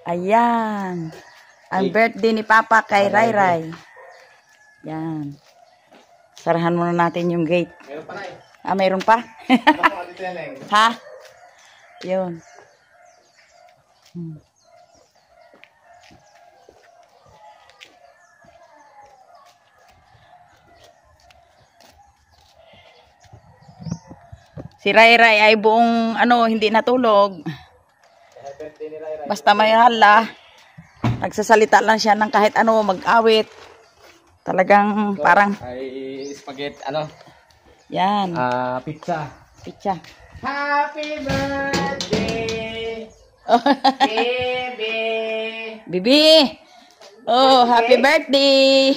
Ayan. Ang birthday ni Papa kay Ray Ray. Yan. Sarahan muna natin yung gate. Meron pa na eh. Ah, mayroon pa? Dito yan eh. Ha? Yun. Si Ray Ray ay buong hindi natulog. Basta may hala. Nagsasalita lang siya ng kahit ano, mag-awit. Talagang So, parang ay spaghetti, yan. Pizza. Pizza. Happy birthday, baby. Bibi! Oh, happy birthday!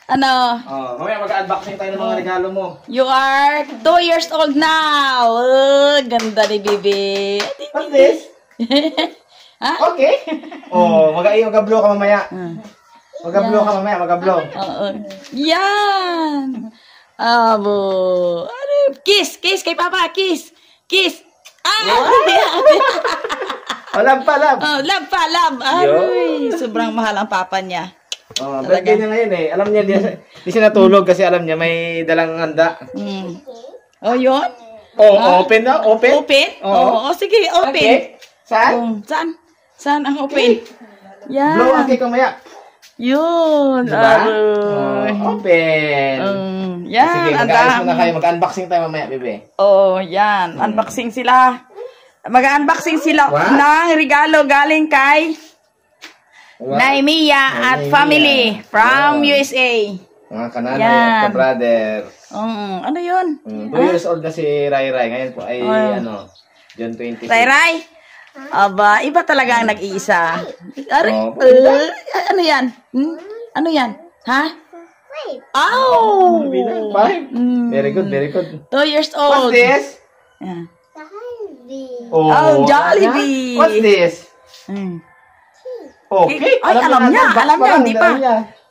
Oh, mamaya mag-unboxing tayo ng mga regalo mo. You are 2 years old now! Oh, ganda ni Bibi. What's this? Ha? Okay. Oh, mag-blow ka mamaya. Mag-blow ka mamaya, mag-blow. Oo. Yan! Abo. Kiss! Kiss kay Papa! Kiss! Kiss! Love pa, love. Oh, love pa, love! Ay, sobrang mahal ang Papa niya. Oh, birthday niya ngayon eh. Alam niya, di siya natulog kasi alam niya may dalang handa. Oh, yun? Oh, open na, open. Open? Oo. Oh, sige, open. Okay. Saan? Saan? Saan ang open? Yan. Blow ang cake mamaya. Yun. Diba? Aroy. Open. Yan. Sige, mag-ayos muna kayo. Mag-unboxing tayo mamaya, bebe. Oh, yan. Unboxing sila. Mag-unboxing sila ng regalo galing kay Naimia at family from USA. Mga kananay at ka-brother. Ano yun? 2 years old na si Ray Ray. Ngayon po ay, June 26. Ray Ray? Aba, iba talaga ang nag-iisa. Ano yan? Ano yan? Ha? Oh! 5? Very good, very good. 2 years old. What's this? Yeah. Oh, Jollibee. What's this? Oh, cake. Ay, alam niya, hindi pa.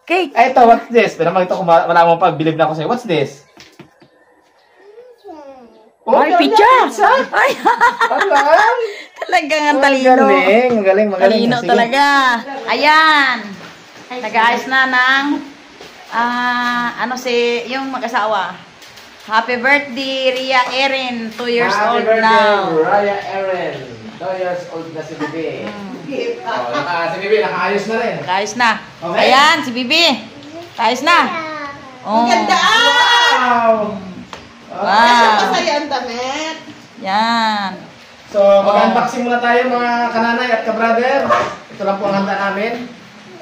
Cake. Ay, ito, what's this? Pero makita ko, wala mong pag-believe na ako sa'yo. What's this? Oh, ay, pizza! Ay, talagang ang talino. Magaling. Talino talaga. Ayan. Nag-aayos na ng, yung mag-asawa. Happy birthday, Ria Erin, 2 years old now. Happy birthday, Ria Erin. 2 years old na si Bibi. Si Bibi, nakaayos na rin. Nakaayos na. Okay. Ayan, si Bibi. Nakaayos na. Ang ganda! Wow! Kasi masaya ang damit. Yan. So, mag-unboxing muna tayo mga kananay at ka-brother. Ito lang po ang handa namin.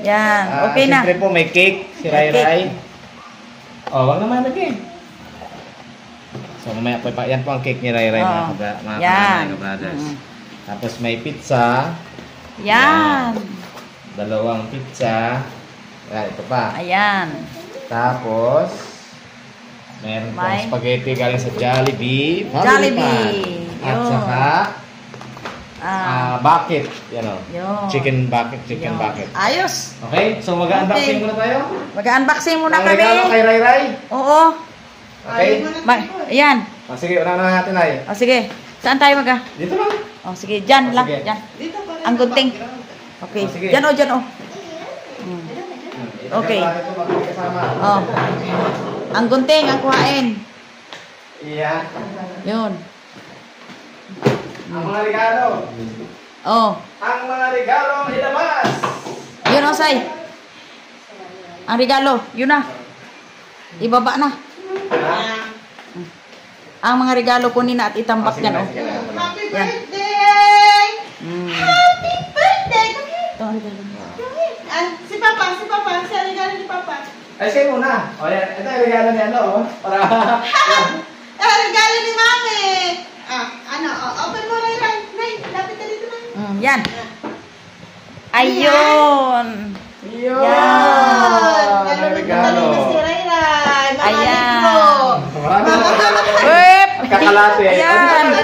Yan, okay na. Siyempre po, may cake, si Ray Ray. Oh, wag naman lagi. So, mamaya po, yan po ang cake ni Ray Ray, mga kananay, ka-brothers. Tapos may pizza. Yan. Dalawang pizza. Ayan, ito pa. Ayan. Tapos, meron pong spaghetti galing sa Jollibee. Jollibee. At saka, bucket. Yan o. Chicken bucket, bucket. Ayos. Okay? So, mag-unboxing muna tayo. Mag-unboxing muna Ang kami. regalo kay Ray Ray. Oo. Okay? Ayan. Sige, unahan na natin ay. Sige. Saan tayo Dito lang. sige, dyan lang. Sige. Dyan. Dito pa rin. Ang gunting. Okay. Sige. Dyan o, dyan o. Okay. Ang gunting, ang kuhain. Iya. Yun. Ang mga regalo. Ang mga regalo ilabas. Yun o, Say. Ang regalo. Yun na. Ibaba na. Ang mga regalo kunin na at itambak dyan o. Happy birthday! Happy birthday! Ito ang regalo. Si Papa. Sa regalo ni Papa. Ay, sa'yo muna. O yan. Ito yung regalo niya, para... Regalo ni Mami. Open mo, Ray. Lapit ka dito, Mami. Yan. Ayun. Yan. Ang regalo. Si Ray. Ayan. Maraming regalo. Whip! At kakalate. Ayan.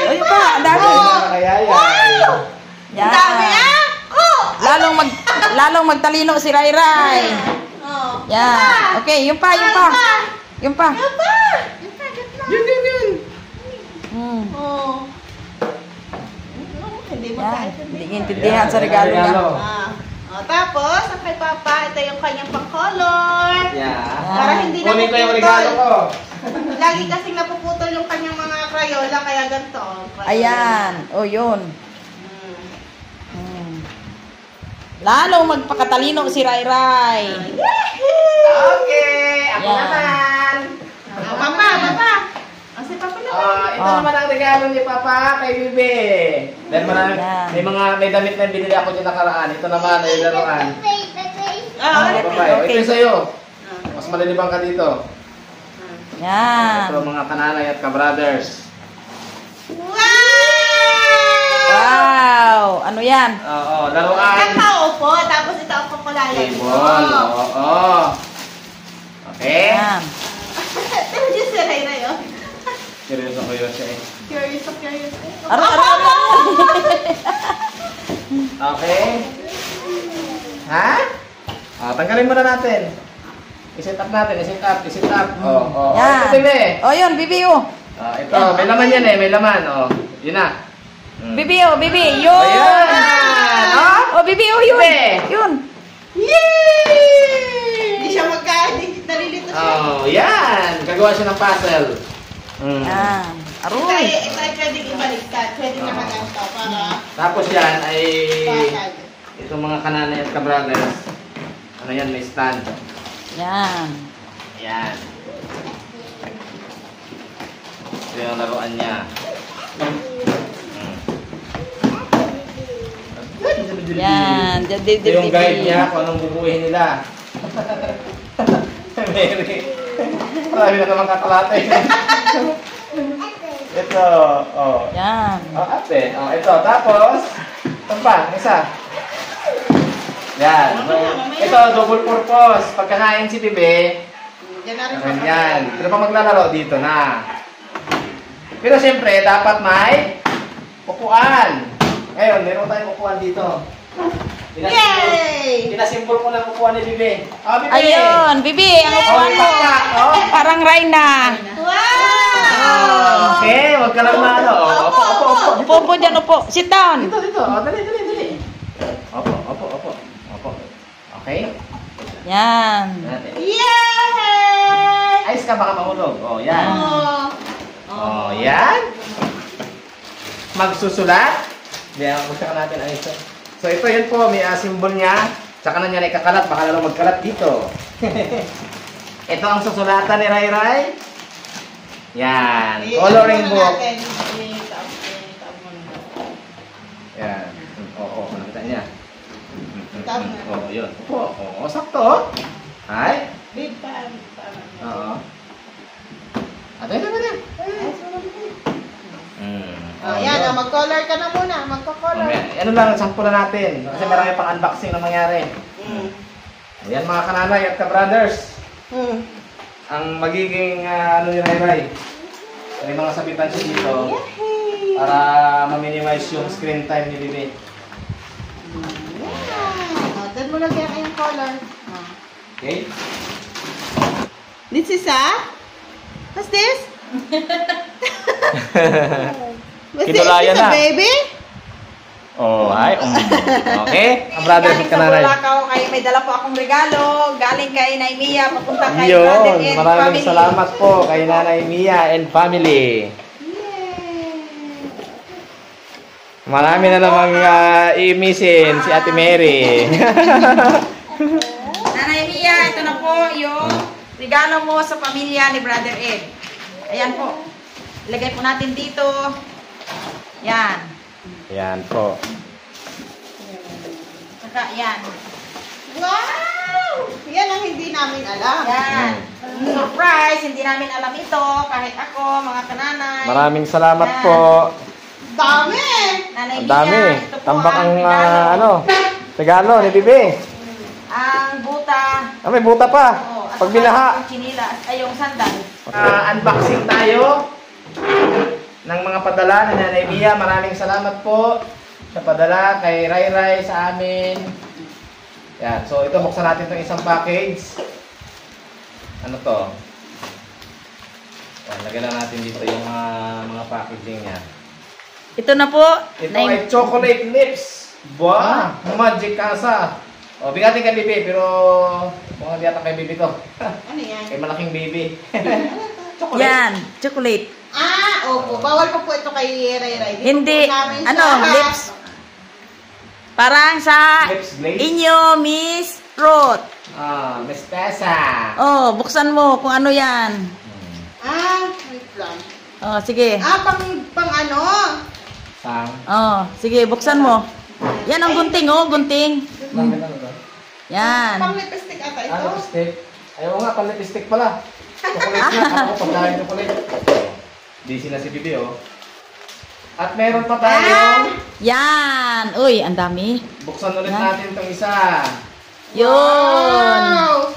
Ay pa, ang dami. Wow! Yan. Dami Lalong magtalino si Ray Ray. Yan. Okay, yung pa. Yun. hindi mo Yan. kahit Hindi intindihan sa regalo niya. Tapos, ang kay Papa, ito yung kanyang pang-color. Yeah. Para hindi Kunin ko yung regalo ko. Lagi kasing napuputol yung kanyang mga Crayola, kaya ganito. Crayola. Ayan. O, yun. Mm. Hmm. Lalong magpakatalino si Rai Rai. Okay, ako Yeah. naman. Papa. Ang si Papa naman. Ito naman ang regalo ni Papa kay Bibi. Dahil marami, Yeah. may damit na binili ako dyan nakaraan. Ito naman ay laruan. Ah, Papa, ito yung sa'yo. Mas malilibang ka dito. Yan. Ito mga kananay at ka-brothers. Wow! Ano yan? Oo, laruan. Kakao po, tapos ito ang kokolayan Table. mo. Oo. Okay? Yan. Pero just si Ray Ray, oh. Seryoso ko yun siya eh. Curious. Aro. Okay? Ha? Tanggalin muna natin. I-set up natin, i-set up. Oo. Yan. Ito, Bibi. O, yun, Bibi, o. Ito, may laman yan eh, may laman. Yun na. Bibi, o, Bibi, yun. Ayan. O, Bibi, o, yun. Bibi. Yun. Yay! Hindi siya nalilito siya. Yan. Gagawa siya ng puzzle. Yan. Ito Aroy. ay pwedeng ibaliktad. Pwede na maganda para Tapos yan ay pasag. itong mga kananay at ka-brothers. Ano yan, may stand. Yan. Yan. Ito yung laruan niya. Yan. Ito yung guide niya kung anong bubuhin nila. Mary. Marami na naman kakalate. Ito. Yan. Ate. Ito. Tapos, ito pa. Isa. Yan. Ito, double purpose. Pagkakain si Bibi, Yan na rin. yan. Pero pag maglalaro, dito na. Pero siyempre, dapat may upuan. Ngayon, meron tayong upuan dito. Yay! Pinasimbol ko ng upuan ni Bibi. Bibi! Ayun, Bibi, ang upuan mo. Parang Rayna. Wow! Okay, wag ka lang maano. Opo. Upo dyan, upo. Sit down. Dito. Dali. Opo. Okay? Yan. Natin. Yay! Ayos ka, baka mahulog. Yan. Yan. Magsusulat. Diyan, gusto natin ayos. So, ito yun po, may symbol niya. Tsaka na niya na ikakalat, baka lalo magkalat dito. Ito ang susulatan ni Rai Rai. Yan. Coloring book. Yan. Oo, nakita niya. Yun. Oo, sakto. Ay. Big fan. Oo. Ito. Yan, mag-color ka na muna. Magko-color. Ano lang, sample na natin. Kasi marami pang unboxing na mangyari. Ayan mga kananay at ka-brothers. Ang magiging ano ni Rai Rai. May mga sabitan siya dito para ma-minimize yung screen time ni Bibi. Doon mo lagyan kayong color. Okay? This is what's this? Kinulayan Is this na. a baby? Okay? Ang brothers at kananay. May dala po akong regalo. Galing kay Naimia, papunta kay Yun, Brother and maraming family. salamat po kay Nanay Mia and family. Marami na namang iimisin si Ate Mary. Nanay Mia, ito na po yung regalo mo sa pamilya ni Brother Ed. Ayan po. Ilagay po natin dito. Yan. Yan po. Saka yan. Wow! Yan ang hindi namin alam. Yan. Surprise! Hindi namin alam ito. Kahit ako, mga kananay. Maraming salamat Yan. po. Dami! Ang Nanay Mia, dami. ito po Tambak ang regalo. regalo ni Bibi. Ang buta. May buta pa. At Pag binaha. Yung chinilas, ay yung sandal. Unboxing tayo ng mga padala ni Nanay Mia. Maraming salamat po sa padala kay Rai Rai sa amin. Yan. So, ito buksan natin itong isang package. Ano to? Yan, lagyan lang natin dito yung mga packaging niya. Ito na po. Ito ay chocolate lips. Wow, magic kasa. O, bigatin kay Bibi, pero mukhang di ata kay Bibi to. Ano yan? Kay malaking baby. Chocolate. Yan, chocolate. Opo. Bawal pa po ito kay Ray. Hindi, lips. Parang sa Lips glaze? inyo, Miss Ruth. Miss Tessa. Oh, buksan mo kung ano yan. Wait lang. Oh, sige. Pang ano? Sang. Oh, sige, buksan mo. Yan ang gunting, oh, gunting. Bakit ano to? Yan. Pang lipstick ata ito. Lipstick. Ayaw nga, pang lipstick pala. Chocolate nga. Ako, pagkain chocolate. Busy na si Bibi, oh. At meron pa tayong Yan. Uy, ang dami. buksan ulit Yan. natin itong isa. Yun. Wow!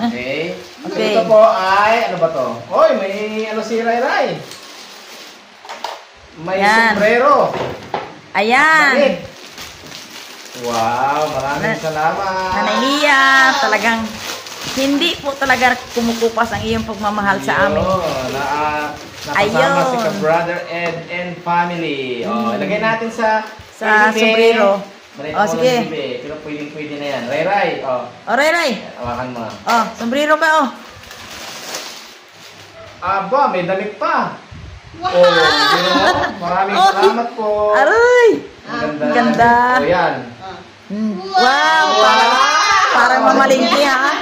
Okay. Okay. Ito po ay, ano ba to? Oy, may ano si Ray Ray. May Yan. sombrero. Ayan. Damit. Wow, maraming salamat. Nanay Lia, talagang hindi po talaga kumukupas ang iyong pagmamahal sa amin. Nakasama Ayun. si ka-brother Ed and family. Ilagay natin sa sombrero. Oh, sige. Pero pwede na yan. Ray Ray. O, Ray. Hawakan mo. Oh, sombrero ka, oh. Aba, may damit pa. Wow! Maraming Oh. salamat po. Aray! Ang ganda. Ang ganda. O yan. Wow! Parang mamalingki, ha?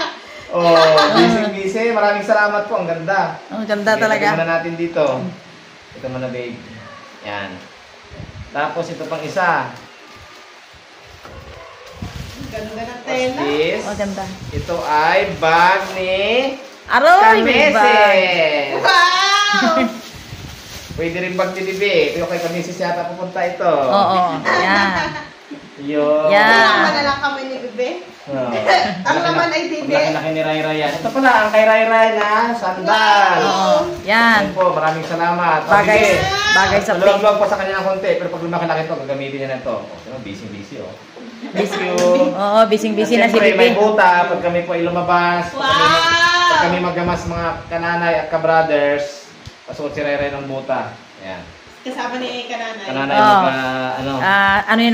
Busy. Maraming salamat po. Ang ganda. Ang ganda Okay, talaga. lagyan muna natin dito. Ito muna, babe. Yan. Tapos ito pang isa. Ganda ng What's tela. this? Oh, ganda. Ito ay bag ni Aroy, may bag. Kameses. Wow! Pwede rin bag ni Bibi. Pero kay Kameses yata pupunta ito. Oo, yan. Yun. Yan. Kasama na lang kami ni Bebe. Oh. Ang laman ay Bibi. Laki-laki ni Ray Ray yan. Ito pala, ang kay Ray Ray na sandal. Oo, Yan yan. po, maraming salamat. O, Bagay, Bibi. bagay sa pink. Maluwag-luwag po sa kanya ng konti. Pero pag lumaki-laki ito, gagamitin niya na ito. Busy, oh. Thank you. Oo, busy-busy na si Siyempre, may Bibi. buta pag kami po ay lumabas. Pag kami maggamas mga kananay at ka-brothers, pasuot si Ray Ray ng buta. Ayan. Kasama ni Kananay. Kananay Oh. ano. Ano yun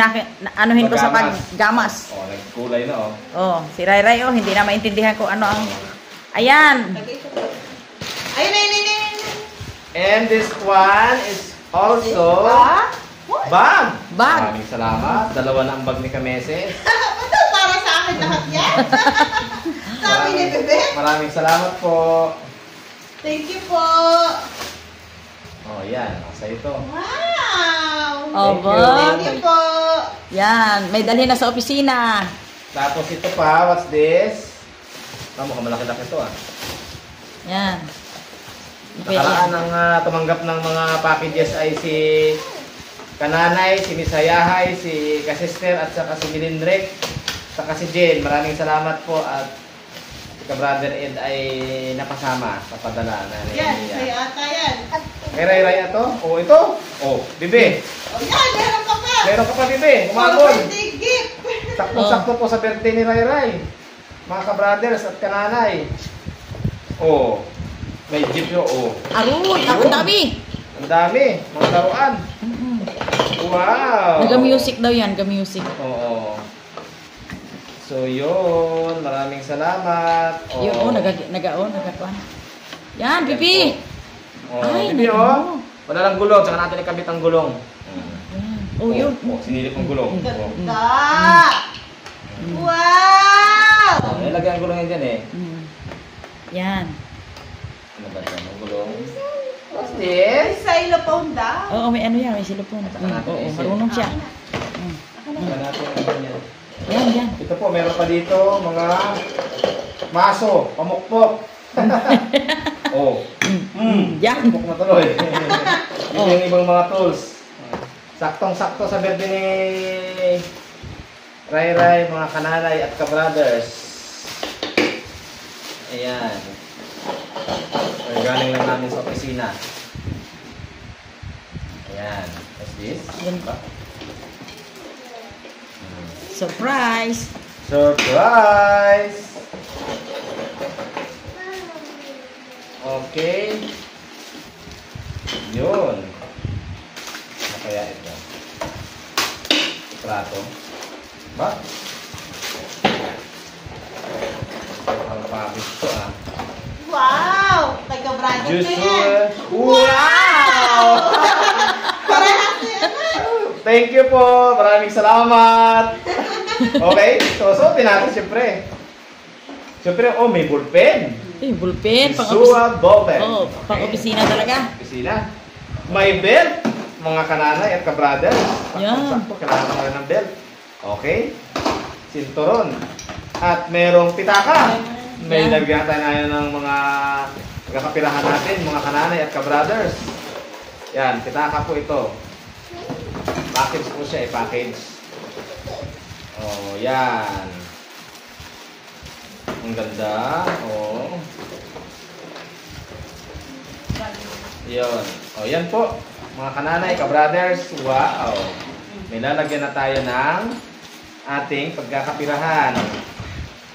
anuhin ko sa Paggamas. paggamas. Oh, nagkulay na, oh. Oh, si Ray Ray, oh, hindi na maintindihan ko ano ang... Ayan. Ayun. And this one is also bag. Bag. Maraming salamat. Dalawa na ang bag ni Kameses. Ito para sa akin lahat yan. Sabi ni Bebe. Maraming salamat po. Thank you po. Oh, yan. Sa ito. Wow! Oh, Thank you. Thank you po. Yan, may dalhin na sa opisina. Tapos ito pa, what's this? Mukhang malaki-laki ito, ah. Yan. Nakaraan ang tumanggap ng mga packages ay si Kananay, si Miss Hayahay, si Kasister at saka si Milindrek, saka si Jen. Maraming salamat po at si ka-brother Ed ay napasama sa padala na Yan, niya. sa'yo ata yan. May Ray ito? Oh, ito? Oh, Bibi. O yan, meron ka pa. Meron ka pa, Bibi. For Umabol. birthday gift. Sakto-sakto po sa birthday ni Ray. Mga ka-brothers at Kananay. Oh, may jeep yun. Oh. Aroy, ang dami. Ang dami. Mga laruan. Wow! Naga-music daw yan, naga-music. Oo. So, yun. Maraming salamat. Oo. Yun, oh, nagakuan. Yan, Bibi. Oh, Ay, Bibi, nako. oh. Wala lang gulong. Tsaka natin ikabit ang gulong. Yan. Oh, yun. Oh, sinilip ang gulong. Oh. Ganda. Wow! Oh, ilagay ang gulong yan dyan eh. Yan. Ano ba ito? Ang gulong? What's May this? xylophone daw. Oo, may ano yan, may silupon. Oo, marunong siya. Wala natin ang ganyan. Yan. Ito po, meron pa dito mga maso, pamukpok. Oh. Yan. Pamukpok na tuloy. Ito yung ibang mga tools. Saktong-sakto sa birthday ni Ray, mga Kananay at ka-brothers. Ayan. So, galing lang namin sa opisina. Ayan. What's this? Yan ba? Surprise! Surprise! Okay. Yun. Kaya kaya ito? Plato. Ba? Ang package to ah. Wow! Taga-branded ko yan. Juice. Wow! Parehas yan. Thank you po. Maraming salamat. Okay, so suotin natin siyempre. Siyempre, oh, may ballpen. Bullpen. Visual ballpen. Oh, pang-opisina talaga. Opisina. May belt, mga kananay at ka-brother. Yan. Sakto, kailangan mo rin ng belt. Okay. Sinturon. At merong pitaka. May Yan. lagyan tayo ngayon ng mga pagkakapirahan natin, mga kananay at ka-brothers. Yan, pitaka po ito. Package po siya, package. Oh, yan. Ang ganda. Oh. Yun. Oh, yan po. Mga kananay, ka-brothers. Wow. May lalagyan na tayo ng ating pagkakapirahan.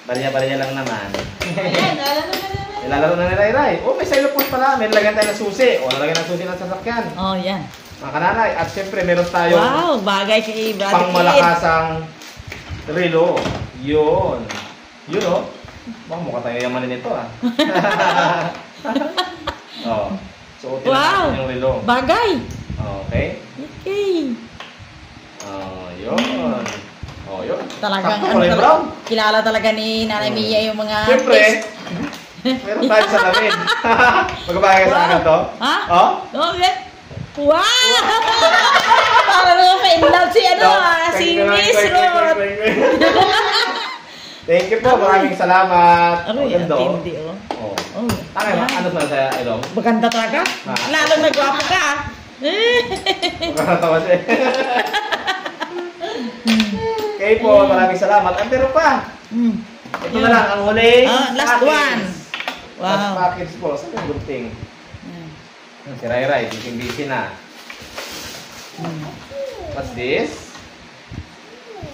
Barya-barya lang naman. Ayan, Nilalaro na ni Ray. Oh, may xylophone pala. May lalagyan tayo ng susi. O, lalagyan ng susi ng sasakyan. Oh, yan. Mga kananay. At syempre, meron tayo Wow, bagay kay Brother Kid. pangmalakasang relo. Yun. Yun, oh. Baka mukha tayo yamanin ito, ah. Oh. Suotin Wow. natin yung relo. Bagay. Okay. Okay. Oh, yun. Oh, yun. Talagang Sakto, kulay brown. kilala talaga ni Nanay Mia yung mga Siyempre, taste. meron tayo sa lamin. Magbabagay sa akin to. Ha? Oh? Okay. Wow! Para naman pa-in-love si si Miss Ruth. Thank you po. Maraming salamat. Ano yan? Ganda, oh. Tindi, oh. Oh. Oh. Tangay ba? Ano sa ilong? Maganda talaga. Ah. Lalo nagwapo ka. Magkakatawa siya. Okay po. Maraming salamat. Ang pero pa. Ito na lang. Ang huling Last package. one. Last Wow. package po. Saan yung gunting? Si Ray. Busy na. What's this?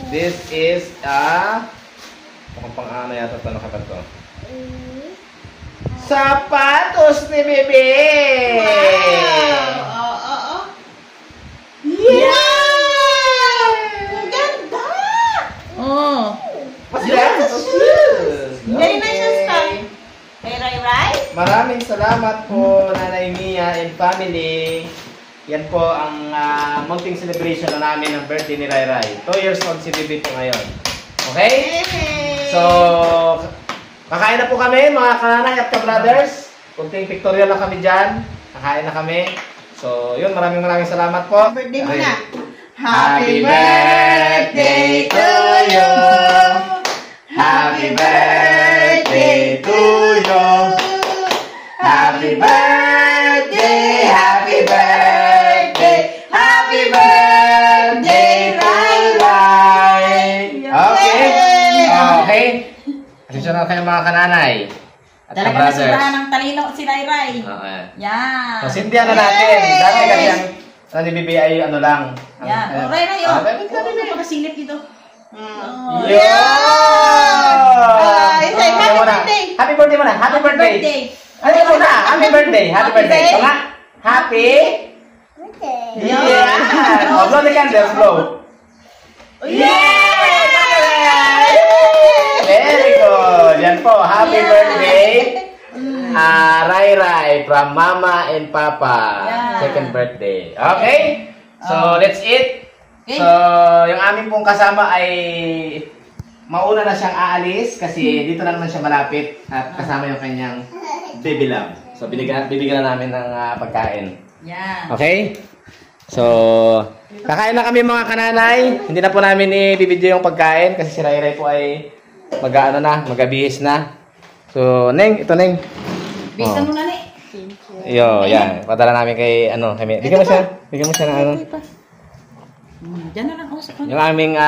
This is mukhang pang-ano yata ito. Nakapag to. Sapatos ni Bebe! Oo, oo. Yeah! Ang ganda! Oh. What's that? Shoes! Very nice yung style. Kay Ray? Maraming salamat po, Nanay Mia and family. Yan po ang mounting celebration na namin ng birthday ni Ray Ray. 2 years old si Bebe po ngayon. Okay? So, kakain na po kami, mga kananay at ka-brothers. Kunting pictorial lang kami dyan. Kakain na kami. So, yun, maraming salamat po. Birthday mo na. Happy birthday to you. Happy birthday to you. Happy birthday, happy birthday, happy birthday, Ray Ray. Okay? Okay. Asensya na kayo mga kananay. At Talaga ka-brothers. nasurahan ng talino si Ray Ray. Okay. Yan. So, sindihan na natin. Dati kasi ang ni Bibi ay ano lang. Yan. Oh, Ray Ray, oh. Ba't ka Bibi? Napakasilip dito. Oh. Say happy birthday. Happy birthday muna. Happy birthday. Birthday. Ano muna? Happy birthday. Happy birthday. Ito nga. Happy. Yeah. Oh, blow the candles. Blow. Yeah. Very good. Yan po. Happy birthday. Ray Ray from Mama and Papa. Yeah. Second birthday. Okay? So, let's eat. Okay. So, yung amin pong kasama ay mauna na siyang aalis kasi dito na naman siya malapit at kasama yung kanyang baby love. So, bibigyan na namin ng pagkain. Yan. Okay? So, kakain na kami mga kananay. Hindi na po namin i-video yung pagkain kasi si Ray Ray po ay mag-abihis na. So, Neng, ito Neng. Bisa mo na ni. Yo, yan. Padala namin kay kami. Bigyan mo siya ng ano. Diyan na lang, sa Yung aming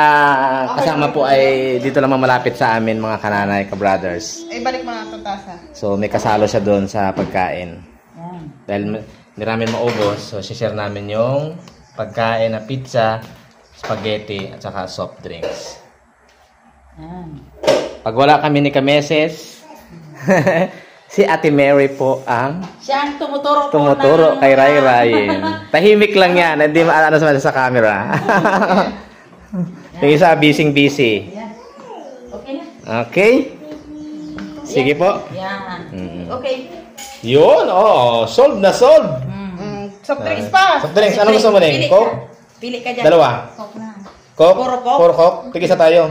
kasama po ay dito lang malapit sa amin mga kananay, ka-brothers. Ay, balik mga tasa. So may kasalo siya doon sa pagkain. Yan. Dahil hindi namin maubos, so share namin yung pagkain na pizza, spaghetti, at saka soft drinks. Yan. Pag wala kami ni Kameses, Si Ate Mary po ang Siya ang tumuturo po tumuturo ng- kay Ray Ray. Tahimik lang yan, hindi maano sa camera. Yung isa, busy. Yan. Okay na. Okay? Sige po. Yan. Mm. Okay. Yun, solve na solve. Soft drinks pa. Soft drinks, ano gusto mo Pili din? ka. Coke? Pili ka dyan. Dalawa? Coke na. Coke? Puro Coke? Puro Coke? Tigisa tayo.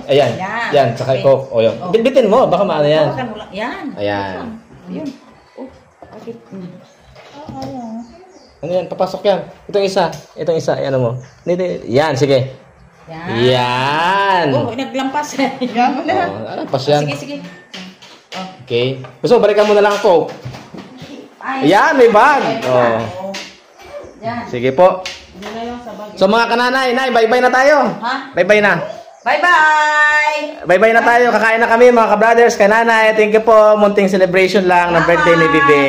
Ayan. Yan. Yan, saka Okay. Coke. O, yun. Oh. Bitbitin mo, baka maano yan. Hawakan mo lang. Yan. Ayan. Yun. Oh, okay. Ano yan? Papasok yan. Itong isa. Ano mo? Yan, sige. Yan. Yan. Oh, naglampas. Yan mo na. Ano, pas yan. Sige. Oh. Okay. Gusto mo, balikan mo na lang ang Coke. Ay. Ayan, may bag. Oh. Yan. Sige po. Yan na yung sa bag. So mga kananay, nay, bye-bye na tayo. Ha? Bye-bye na. Bye-bye! Bye-bye na tayo. Kakain na kami mga ka-brothers, kananay. Thank you po. Munting celebration lang ng birthday ni Bibi.